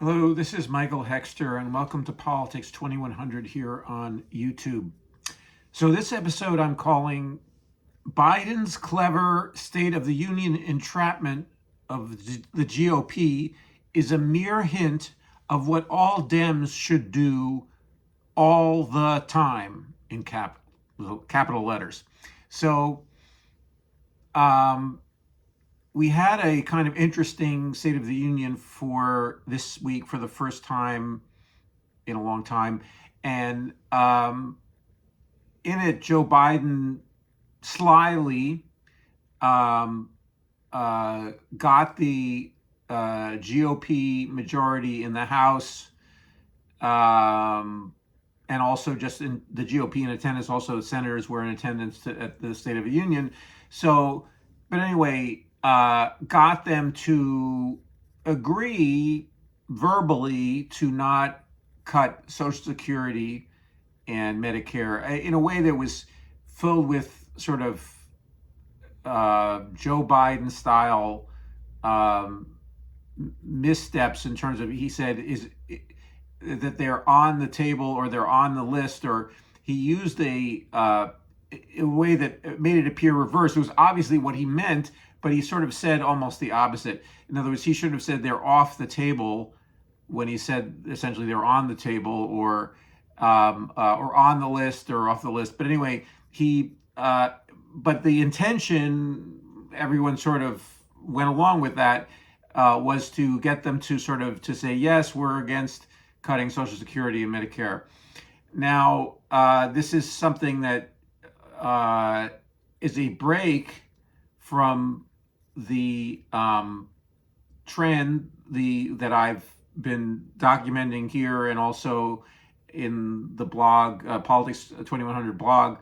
Hello, this is Michael Hexter, and welcome to Politics 2100 here on YouTube. So this episode I'm calling Biden's Clever State of the Union Entrapment of the GOP is a mere hint of what all Dems should do all the time in capital letters. So we had a kind of interesting State of the Union for this week for the first time in a long time. And in it, Joe Biden slyly got the GOP majority in the House, and also just in the GOP in attendance. Also, senators were in attendance at the State of the Union. So, but anyway, got them to agree verbally to not cut Social Security and Medicare in a way that was filled with sort of Joe Biden style missteps in terms of, he said, that they're on the table or they're on the list, or he used a way that made it appear reversed. It was obviously what he meant, but he sort of said almost the opposite. In other words, he should have said they're off the table when he said essentially they're on the table, or on the list or off the list. But anyway, but the intention, everyone sort of went along with that, was to get them to sort of to say, yes, we're against cutting Social Security and Medicare. Now, this is something that is a break from the trend that I've been documenting here and also in the blog, Politics 2100 blog,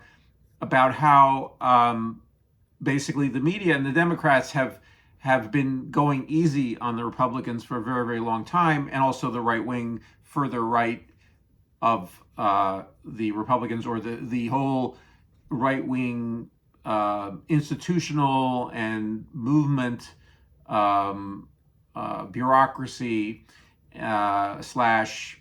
about how basically the media and the Democrats have been going easy on the Republicans for a very, very long time, and also the right wing further right of the Republicans, or the whole right wing institutional and movement bureaucracy slash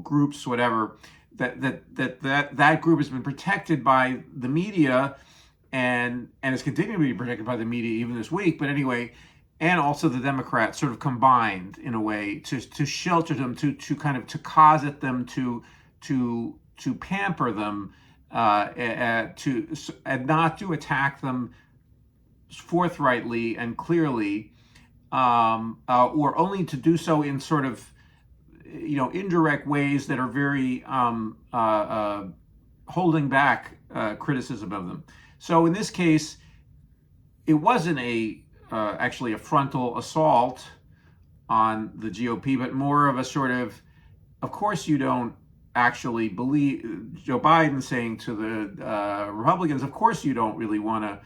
groups, whatever, that group has been protected by the media, and is continuing to be protected by the media even this week. But anyway, and also the Democrats sort of combined in a way to shelter them, to kind of to closet them, to pamper them, and not to attack them forthrightly and clearly, or only to do so in sort of indirect ways that are very holding back criticism of them. So in this case, it wasn't actually a frontal assault on the GOP, but more of a sort of course you don't actually believe, Joe Biden saying to the Republicans, of course you don't really want to.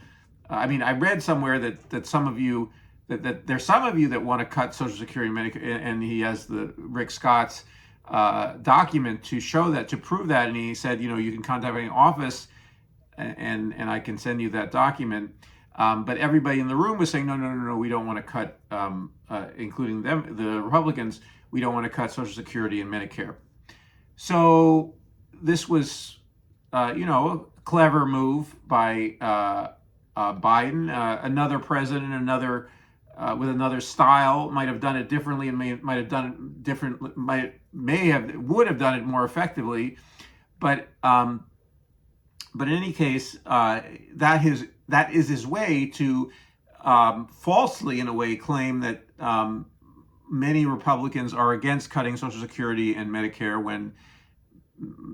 I mean, I read somewhere that some of you, that there's some of you that want to cut Social Security and Medicare, and he has the Rick Scott's document to show that, to prove that, and he said, you can contact my office, and I can send you that document. But everybody in the room was saying, no, we don't want to cut, including them, the Republicans, we don't want to cut Social Security and Medicare. So this was, a clever move by Biden. Another president, with another style, might have done it differently, and might have done it different, would have done it more effectively. But in any case, that is his way to falsely, in a way, claim that many Republicans are against cutting Social Security and Medicare, when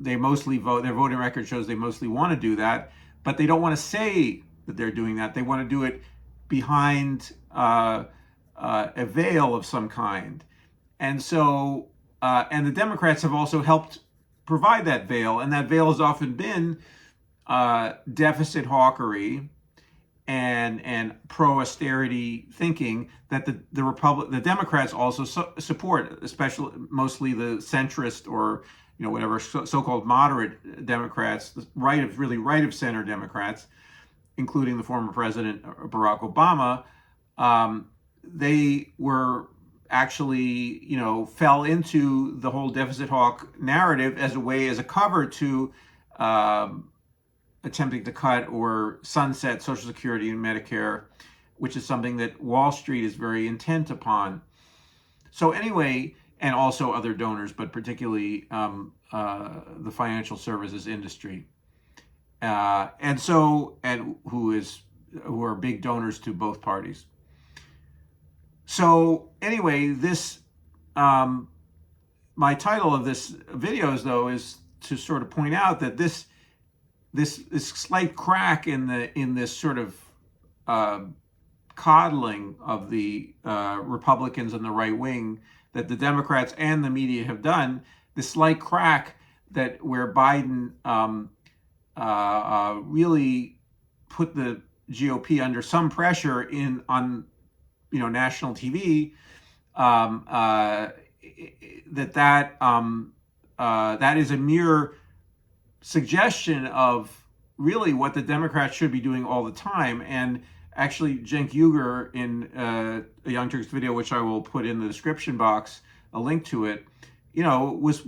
they mostly vote. Their voting record shows they mostly want to do that, but they don't want to say that they're doing that. They want to do it behind a veil of some kind. And so, and the Democrats have also helped provide that veil, and that veil has often been deficit hawkery and pro-austerity thinking that the Democrats also support, especially mostly the centrist, or whatever so-called moderate Democrats, the right of center Democrats, including the former president Barack Obama. They were actually, fell into the whole deficit hawk narrative as a cover to attempting to cut or sunset Social Security and Medicare, which is something that Wall Street is very intent upon. So anyway, and also other donors, but particularly the financial services industry, and who are big donors to both parties. So anyway, this my title of this videos though is to sort of point out that this slight crack in this sort of coddling of the Republicans and the right wing that the Democrats and the media have done, this slight crack where Biden really put the GOP under some pressure on national TV, that is a mere suggestion of really what the Democrats should be doing all the time. And actually, Cenk Uygur, in a Young Turks video, which I will put in the description box, a link to it, was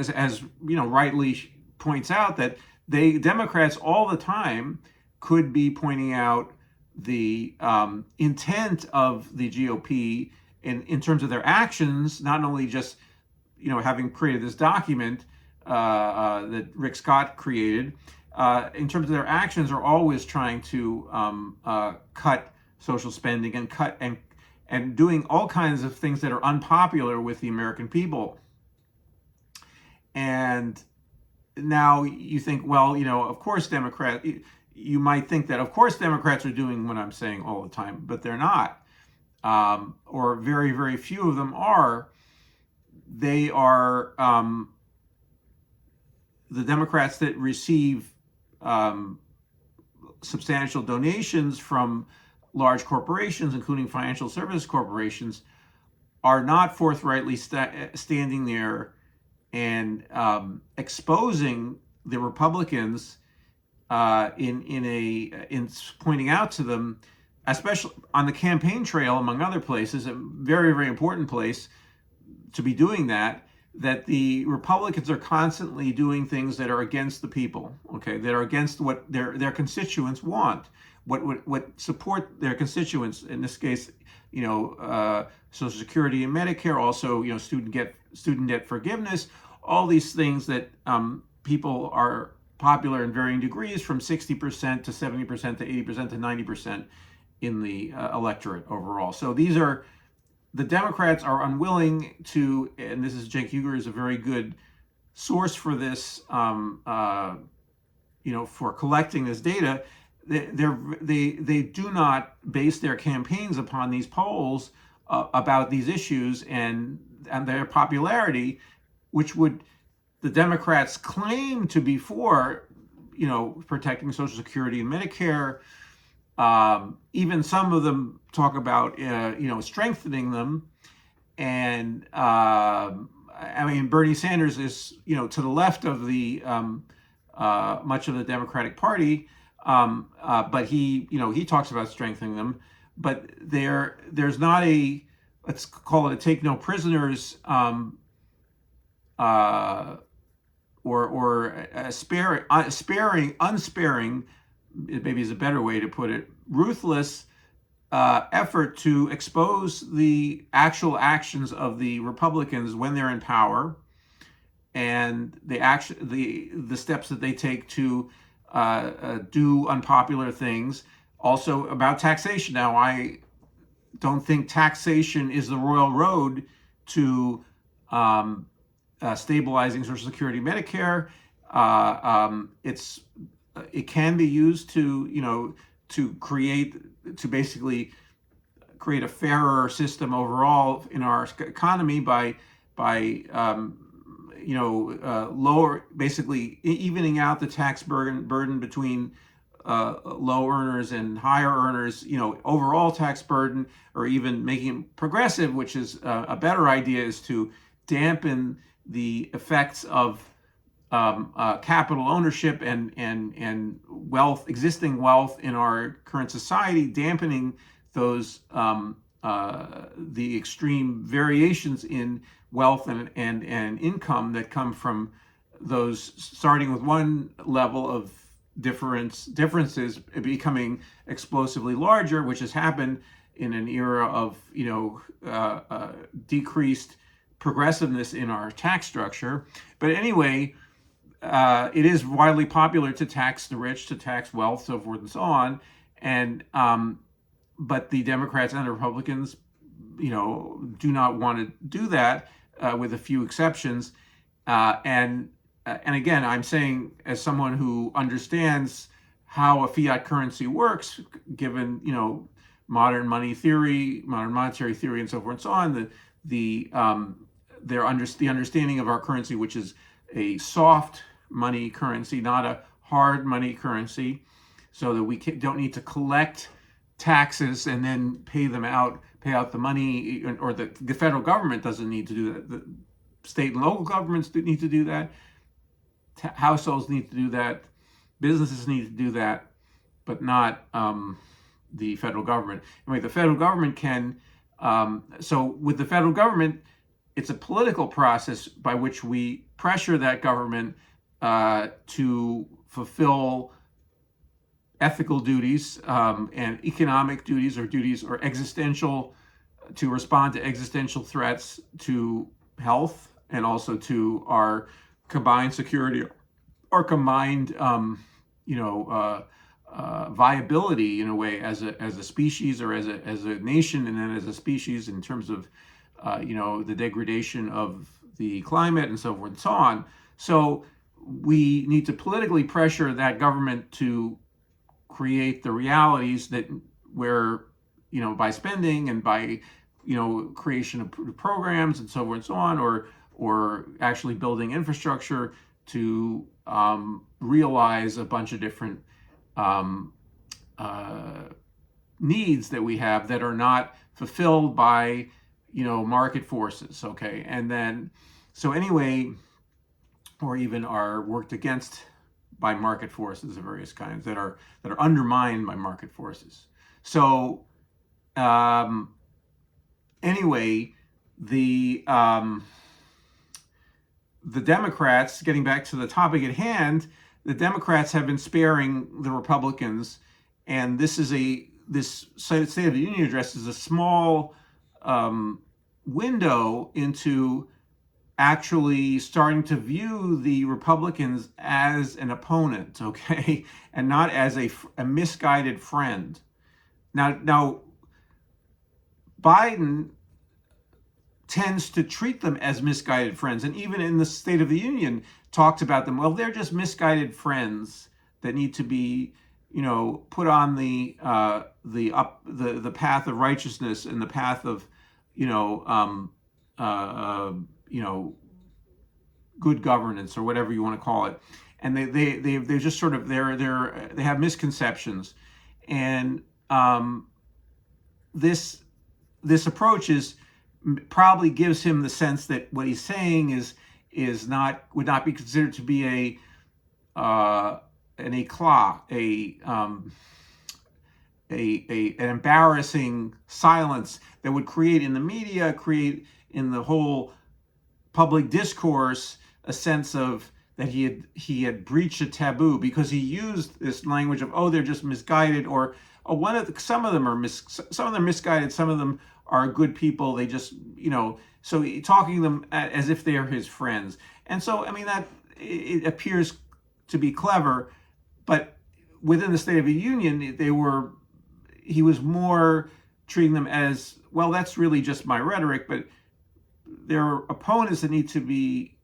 as rightly points out that Democrats all the time could be pointing out the intent of the GOP in terms of their actions, not only just having created this document that Rick Scott created. In terms of their actions, are always trying to cut social spending and doing all kinds of things that are unpopular with the American people. And now you think, well, of course you might think that of course Democrats are doing what I'm saying all the time, but they're not, or very, very few of them are. They are the Democrats that receive substantial donations from large corporations, including financial service corporations, are not forthrightly standing there and exposing the Republicans in pointing out to them, especially on the campaign trail, among other places, a very, very important place to be doing that the Republicans are constantly doing things that are against the people, okay, that are against what their constituents want, what support their constituents. In this case, Social Security and Medicare, also student debt forgiveness, all these things that people are popular in varying degrees, from 60% to 70% to 80% to 90% in the electorate overall. So the Democrats are unwilling to, and this is Cenk Uygur is a very good source for this, for collecting this data. They do not base their campaigns upon these polls about these issues and their popularity, which would the Democrats claim to be for, protecting Social Security and Medicare. Even some of them talk about, strengthening them. And Bernie Sanders is, to the left of the much of the Democratic Party, but he talks about strengthening them. But there's not let's call it a take no prisoners, or unsparing, maybe is a better way to put it, ruthless effort to expose the actual actions of the Republicans when they're in power, and the steps that they take to do unpopular things. Also about taxation. Now, I don't think taxation is the royal road to stabilizing Social Security, Medicare. It can be used to basically create a fairer system overall in our economy by lower, basically evening out the tax burden between low earners and higher earners, overall tax burden, or even making it progressive, which is a better idea, is to dampen the effects of capital ownership and wealth, existing wealth in our current society, dampening those the extreme variations in wealth and income that come from those starting with one level of differences becoming explosively larger, which has happened in an era of decreased progressiveness in our tax structure. But anyway, it is widely popular to tax the rich, to tax wealth, so forth and so on. And but the Democrats and the Republicans, do not want to do that, with a few exceptions. And again, I'm saying, as someone who understands how a fiat currency works, given modern money theory, modern monetary theory, and so forth and so on, the understanding of our currency, which is a soft money currency, not a hard money currency, so that we don't need to collect taxes and then pay out the money, or the federal government doesn't need to do that. The state and local governments need to do that. Households need to do that. Businesses need to do that, but not the federal government. Anyway, the federal government can. So with the federal government, it's a political process by which we pressure that government to fulfill ethical duties and economic duties, or existential, to respond to existential threats to health, and also to our combined security, or combined viability, in a way, as a species, or as a nation, and then as a species, in terms of the degradation of the climate, and so forth and so on. So we need to politically pressure that government to create the realities that where, by spending and by, creation of programs and so forth and so on, or actually building infrastructure to realize a bunch of different needs that we have that are not fulfilled by, market forces. Okay. And then, so anyway, or even are worked against by market forces of various kinds that are undermined by market forces. So anyway, the Democrats, getting back to the topic at hand, the Democrats have been sparing the Republicans, and this State of the Union address is a small window into actually starting to view the Republicans as an opponent, okay, and not as a misguided friend. Now, Biden tends to treat them as misguided friends, and even in the State of the Union talks about them. Well, they're just misguided friends that need to be, put on the path of righteousness, and the path of, good governance, or whatever you want to call it. And they're just sort of they have misconceptions, and this approach probably gives him the sense that what he's saying would not be considered to be an éclat, an embarrassing silence that would create in the media, create in the whole public discourse, a sense of that he had breached a taboo, because he used this language of, they're just misguided, or some of them are misguided, some of them are good people, they just, so talking them as if they are his friends. And so, that it appears to be clever, but within the State of the Union, he was more treating them as, well, that's really just my rhetoric, but there are opponents that need to be,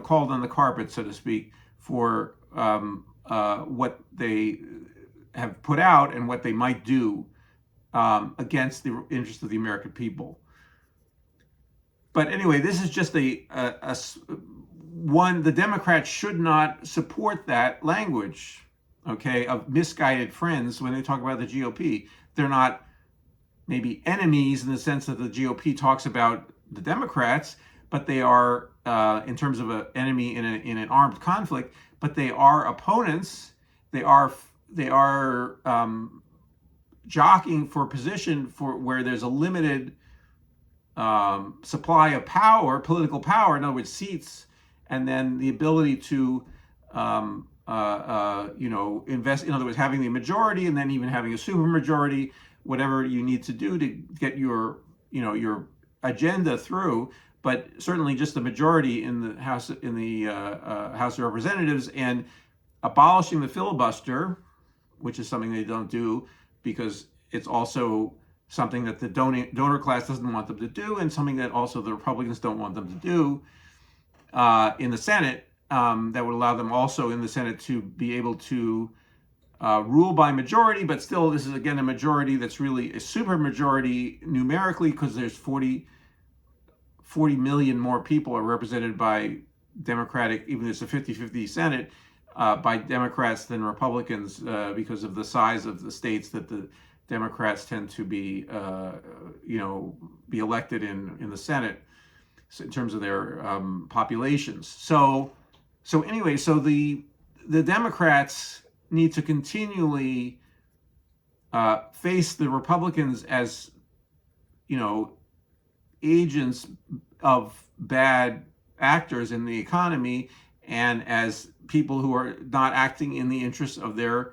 called on the carpet, so to speak, for what they have put out and what they might do against the interest of the American people. But anyway, this is just the Democrats should not support that language, okay, of misguided friends when they talk about the GOP. They're not maybe enemies in the sense that the GOP talks about the Democrats, but they are, in terms of an enemy in an armed conflict, but they are opponents. They are jockeying for position for where there's a limited supply of power, political power, in other words, seats, and then the ability to invest, in other words, having the majority and then even having a supermajority, whatever you need to do to get your agenda through. But certainly just the majority in the House House of Representatives, and abolishing the filibuster, which is something they don't do because it's also something that the donor class doesn't want them to do, and something that also the Republicans don't want them to do in the Senate, that would allow them also in the Senate to be able to rule by majority, but still this is again a majority that's really a super majority numerically, because there's 40 million more people are represented by Democratic, even though it's a 50-50 Senate, by Democrats than Republicans, because of the size of the states that the Democrats tend to be be elected in the Senate, so in terms of their populations. So anyway, so the Democrats need to continually face the Republicans as agents of bad actors in the economy, and as people who are not acting in the interests of their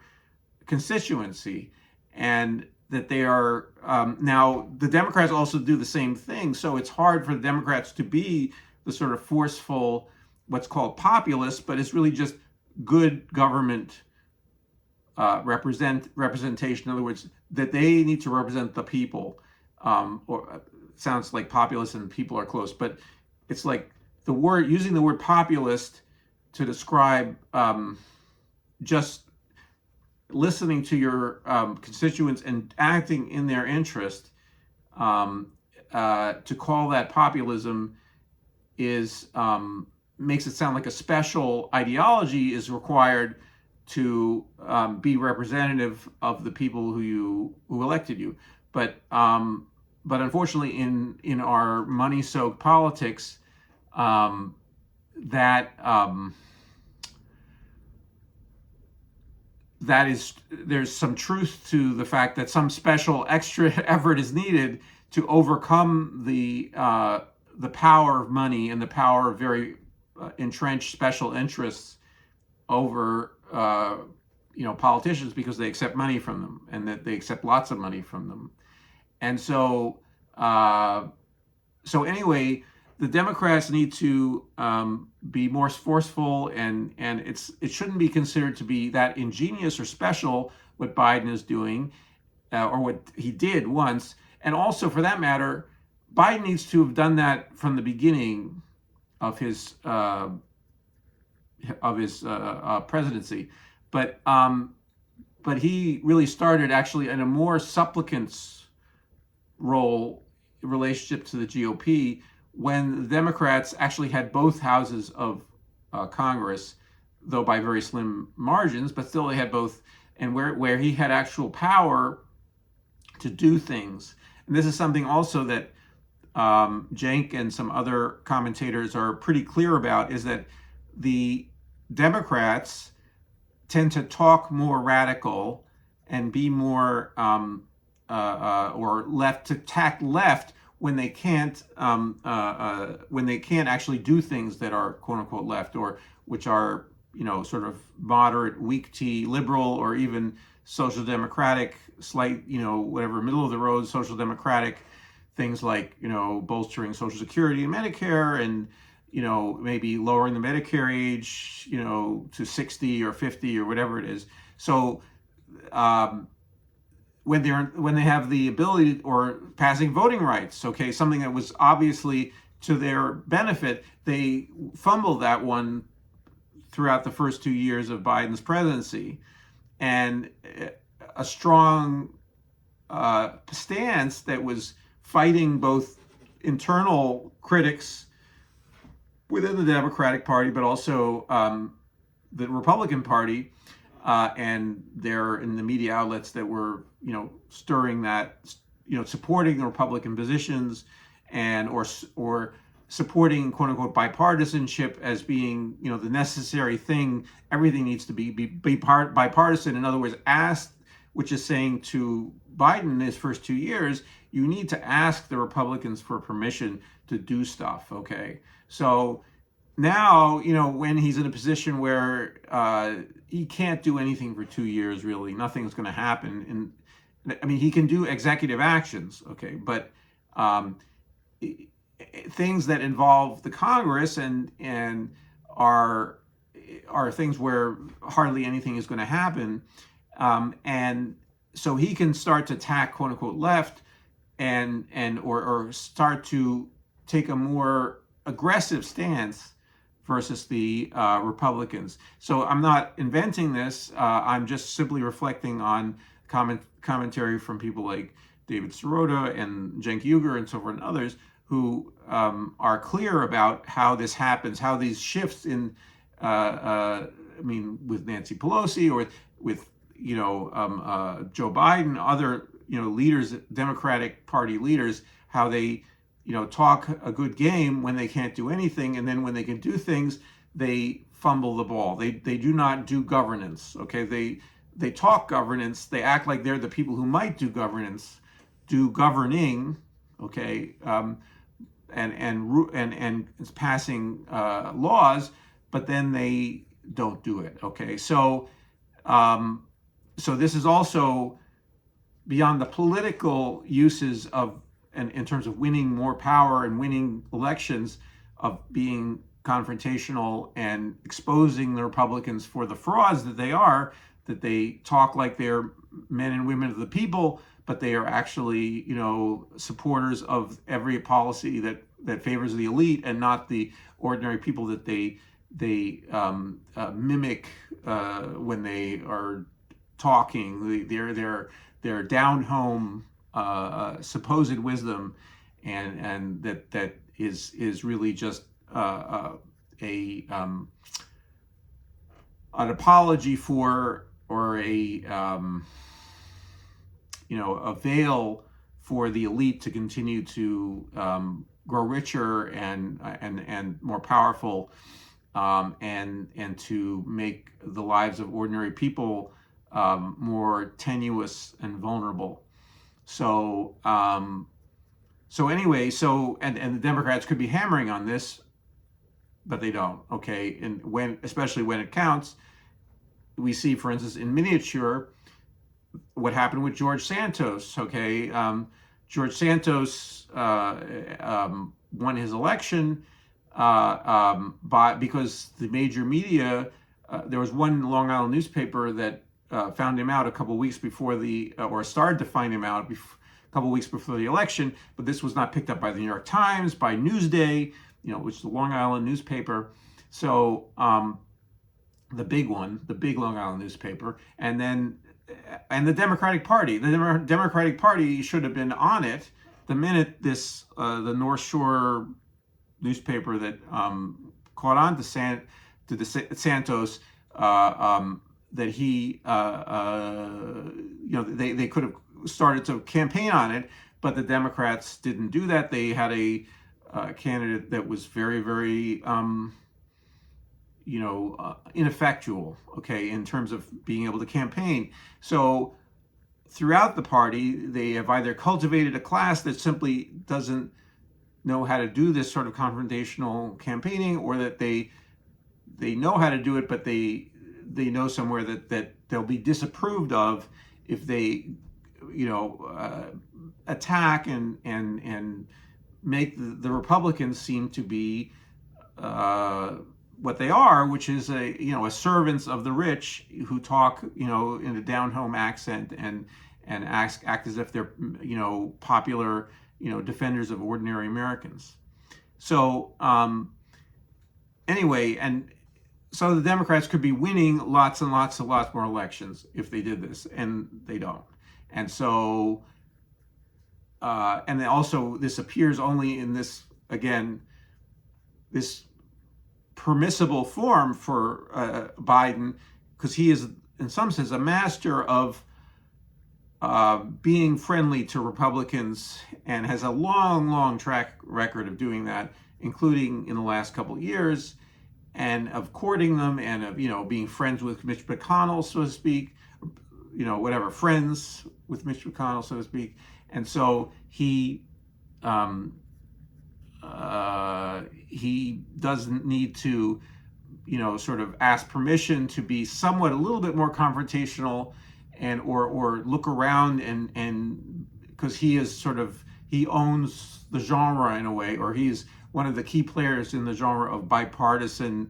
constituency, and that they are now the Democrats also do the same thing. So it's hard for the Democrats to be the sort of forceful, what's called populist, but it's really just good government representation. In other words, that they need to represent the people. Or sounds like populist and people are close, but it's like using the word populist to describe just listening to your constituents and acting in their interest. To call that populism is makes it sound like a special ideology is required to be representative of the people who elected you. But unfortunately, in our money-soaked politics, there's some truth to the fact that some special extra effort is needed to overcome the power of money and the power of very entrenched special interests over politicians, because they accept money from them, and that they accept lots of money from them. And so anyway, the Democrats need to be more forceful, and it shouldn't be considered to be that ingenious or special what Biden is doing, or what he did once. And also, for that matter, Biden needs to have done that from the beginning of his presidency, but he really started actually in a more supplicant's role relationship to the GOP, when the Democrats actually had both houses of Congress, though by very slim margins, but still they had both, and where he had actual power to do things. And this is something also that Cenk and some other commentators are pretty clear about, is that the Democrats tend to talk more radical and be more or left, to tack left when they can't actually do things that are quote unquote left, or which are sort of moderate, weak tea liberal, or even social democratic, slight whatever middle of the road social democratic things, like bolstering Social Security and Medicare, and maybe lowering the Medicare age to 60 or 50 or whatever it is. So when they have the ability, or passing voting rights, okay, something that was obviously to their benefit, they fumbled that one throughout the first 2 years of Biden's presidency. And a strong stance that was fighting both internal critics within the Democratic Party, but also the Republican Party, and they're in the media outlets that were stirring that, supporting the Republican positions, and or supporting quote unquote bipartisanship as being the necessary thing. Everything needs to be bipartisan. In other words, which is saying to Biden in his first 2 years, you need to ask the Republicans for permission to do stuff, okay? So now, when he's in a position where he can't do anything for 2 years, really, nothing's going to happen. And I mean, he can do executive actions, okay, but things that involve the Congress and are things where hardly anything is going to happen, and so he can start to attack quote unquote left or start to take a more aggressive stance versus the Republicans. So I'm not inventing this. I'm just simply reflecting on commentary from people like David Sirota and Cenk Uygur and so forth and others who are clear about how this happens, how these shifts in, I mean, with Nancy Pelosi or with Joe Biden, other leaders, Democratic Party leaders, how they talk a good game when they can't do anything, and then when they can do things, they fumble the ball. They do not do governance. Okay, they talk governance. They act like they're the people who might do governance, do governing. Okay, and passing laws, but then they don't do it. Okay, so this is also beyond the political uses of, and in terms of winning more power and winning elections, of being confrontational and exposing the Republicans for the frauds that they are, that they talk like they're men and women of the people, but they are actually, supporters of every policy that favors the elite and not the ordinary people that they mimic when they are talking. Their down home supposed wisdom, and that is really just an apology for, or a veil for the elite to continue to grow richer and more powerful, and to make the lives of ordinary people more tenuous and vulnerable. So anyway, and the Democrats could be hammering on this, but they don't. Okay, and especially when it counts, we see, for instance, in miniature, what happened with George Santos. Okay, George Santos won his election because the major media. There was one Long Island newspaper that found him out a couple of weeks before or started to find him out a couple of weeks before the election, but this was not picked up by the New York Times, by Newsday, which is the Long Island newspaper. So the big Long Island newspaper, and the Democratic Party. The Democratic Party should have been on it the minute this the North Shore newspaper that caught on to Santos, that he they could have started to campaign on it, but the Democrats didn't do that. They had a candidate that was very, very ineffectual, okay, in terms of being able to campaign. So throughout the party, they have either cultivated a class that simply doesn't know how to do this sort of confrontational campaigning, or that they know how to do it, but they know somewhere that they'll be disapproved of if they attack and make the Republicans seem to be what they are, which is a servants of the rich who talk in a down home accent and act as if they're popular defenders of ordinary Americans. So anyway, and so the Democrats could be winning lots more elections if they did this, and they don't. And so and then also this appears only in this permissible form for Biden, because he is in some sense a master of being friendly to Republicans, and has a long track record of doing that, including in the last couple of years, and of courting them, and of being friends with Mitch McConnell, so to speak, whatever, friends with Mitch McConnell, so to speak. And so he doesn't need to, sort of ask permission to be somewhat a little bit more confrontational, and or look around, and because he owns the genre in a way, or he's one of the key players in the genre of bipartisan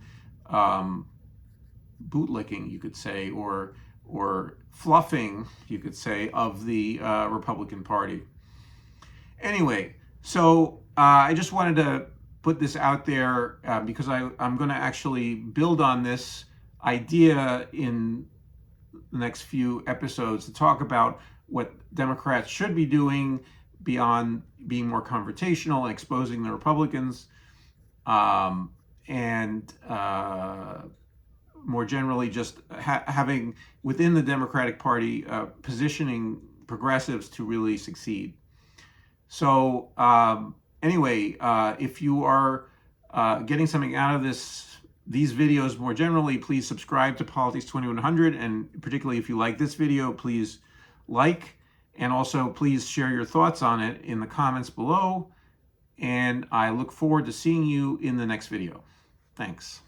bootlicking, you could say, or fluffing, you could say, of the Republican Party. Anyway, so I just wanted to put this out there because I'm going to actually build on this idea in the next few episodes to talk about what Democrats should be doing beyond being more confrontational and exposing the Republicans, and more generally just having within the Democratic Party positioning progressives to really succeed. So anyway, if you are getting something out of these videos more generally, please subscribe to Politics 2100, and particularly if you like this video, please like, and also please share your thoughts on it in the comments below, and I look forward to seeing you in the next video. Thanks.